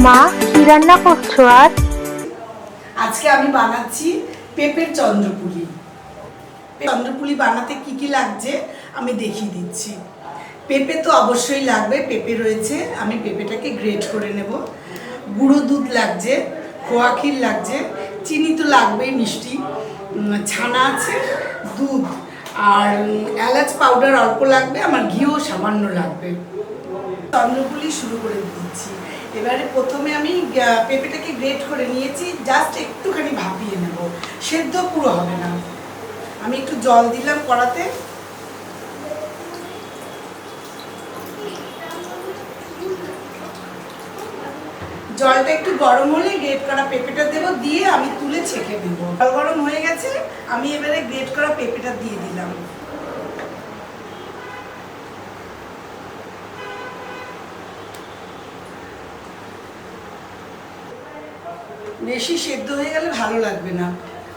মা কি রান্না করছো আজ? আজকে আমি বানাচ্ছি পেঁপের চন্দ্রপুলি। চন্দ্রপুলি বানাতে কি কি লাগছে আমি দেখিয়ে দিচ্ছি। পেঁপে তো অবশ্যই লাগবে, পেঁপে রয়েছে, আমি পেঁপেটাকে গ্রেট করে নেব। গুঁড়ো দুধ লাগছে, খোয়া ক্ষীর লাগছে, চিনি তো লাগবেই, মিষ্টি, ছানা আছে, দুধ আর এলাচ পাউডার অল্প লাগবে, আমার ঘিও সামান্য লাগবে। চন্দ্রপুলি শুরু করে দিচ্ছি। এবারে প্রথমে আমি পেঁপেটাকে গ্রেট করে নিয়েছি, জাস্ট একটুখানি ভাপিয়ে নেব, সেদ্ধ পুরো হবে না। আমি একটু জল দিলাম কড়াতে, জলটা একটু গরম হলে গ্রেট করা পেঁপেটা দেবো, দিয়ে আমি তুলে ছেঁকে দেবো। জল গরম হয়ে গেছে, আমি এবারে গ্রেট করা পেঁপেটা দিয়ে দিলাম। বেশি সেদ্ধ হয়ে গেলে ভালো লাগবে না।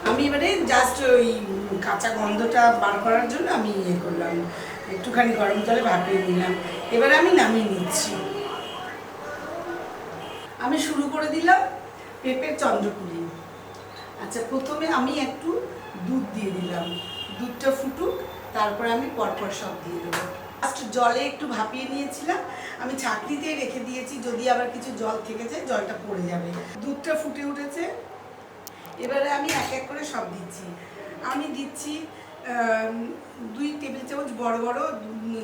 আমি এবারে জাস্ট ওই কাঁচা গন্ধটা বার করার জন্য আমি ইয়ে করলাম, একটুখানি গরম জলে ভাপিয়ে নিলাম। এবারে আমি নামিয়ে নিচ্ছি। আমি শুরু করে দিলাম পেঁপের চন্দ্রপুলি। আচ্ছা, প্রথমে আমি একটু দুধ দিয়ে দিলাম, দুধটা ফুটুক, তারপরে আমি পরপর সব দিয়ে দেবো। ফার্স্ট জলে একটু ভাপিয়ে নিয়েছিলাম, আমি ছাঁকনিতে রেখে দিয়েছি, যদি আবার কিছু জল থেকে যায় জলটা পড়ে যাবে। দুধটা ফুটে উঠেছে, এবারে আমি এক এক করে সব দিচ্ছি। আমি দিচ্ছি 2 টেবিল চামচ বড় বড়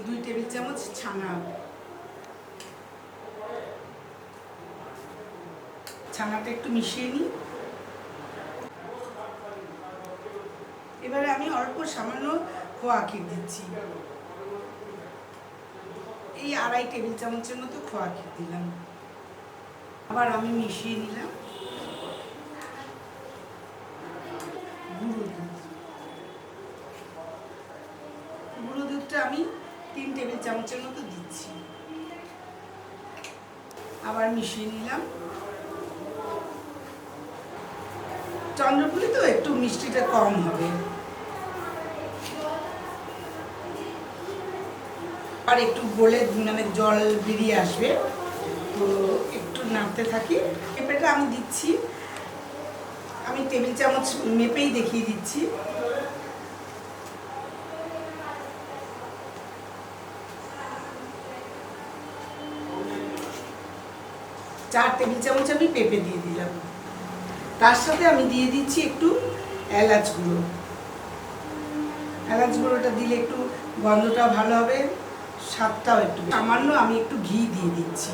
2 টেবিল চামচ ছানা। ছানাটা একটু মিশিয়ে নিই। এবারে আমি অল্প সামান্য খোয়া ক্ষীর দিচ্ছি, এই 2.5 টেবিল চামচের মতো খোয়া ক্ষীর দিলাম। আবার আমি মিশিয়ে নিলাম গুঁড়ো দুধটা আমি 3 টেবিল চামচের মতো দিচ্ছি, আবার মিশিয়ে নিলাম। চন্দ্রপুলি তো একটু মিষ্টিটা কম হবে। আর একটু গলে মানে জল বেরিয়ে আসবে, তো একটু নাড়তে থাকি। পেঁপেটা আমি দিচ্ছি, আমি টেবিল চামচ মেপেই দেখিয়ে দিচ্ছি। চার টেবিল চামচ আমি পেঁপে দিয়ে দিলাম। তার সাথে আমি দিয়ে দিচ্ছি একটু এলাচ গুঁড়ো। এলাচ গুঁড়োটা দিলে একটু গন্ধটা ভালো হবে, স্বাদটাও একটু সামান্য আমি একটু ঘি দিয়ে দিচ্ছি।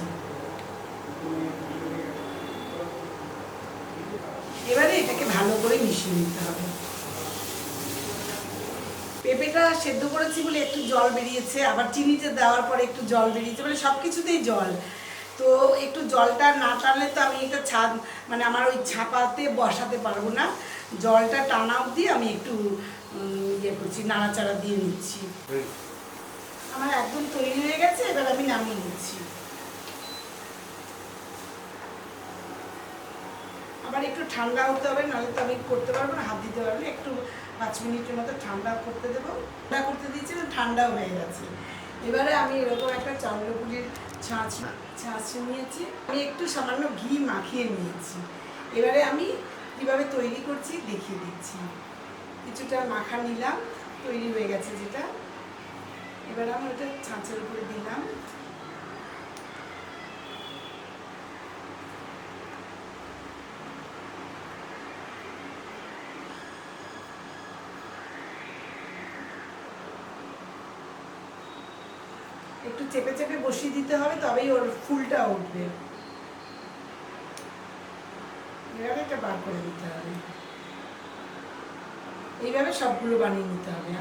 এবারে এটাকে ভালো করে মিশিয়ে নিতে হবে। পেঁপেটা সেদ্ধ করেছি বলে একটু জল বেরিয়েছে, আবার চিনিতে দেওয়ার পরে একটু জল বেরিয়েছে, মানে সব কিছুতেই জল। তো একটু জলটা না টানলে তো আমি এটা মানে আমার ওই ছাপাতে বসাতে পারবো না। জলটা টানা অবধি আমি একটু ইয়ে করছি, নাড়াচাড়া দিয়ে নিচ্ছি। আমার একদম তৈরি হয়ে গেছে, এবার আমি নামিয়ে নিচ্ছি। আবার একটু ঠান্ডা হতে হবে, নাহলে তো আমি করতে পারবো না, হাত দিতে পারবো না। একটু 5 মিনিটের মতো ঠান্ডা করতে দেবো। ঠান্ডা করতে দিচ্ছি, ঠান্ডাও হয়ে গেছে। এবারে আমি এরকম একটা চন্দ্রপুলির ছাঁচ নিয়েছি, আমি একটু সামান্য ঘি মাখিয়ে নিয়েছি। এবারে আমি কিভাবে তৈরি করছি দেখিয়ে দিচ্ছি। কিছুটা মাখা নিলাম, তৈরি হয়ে গেছে যেটা। এবারে আমি ওটা ছাঁচের উপরে দিলাম। একটু চেপে চেপে বসিয়ে দিতে হবে, তবেই ওর ফুলটা উঠবে। এভাবে এটা বার করে দিতে হবে, এইভাবে সবগুলো বানিয়ে নিতে হবে।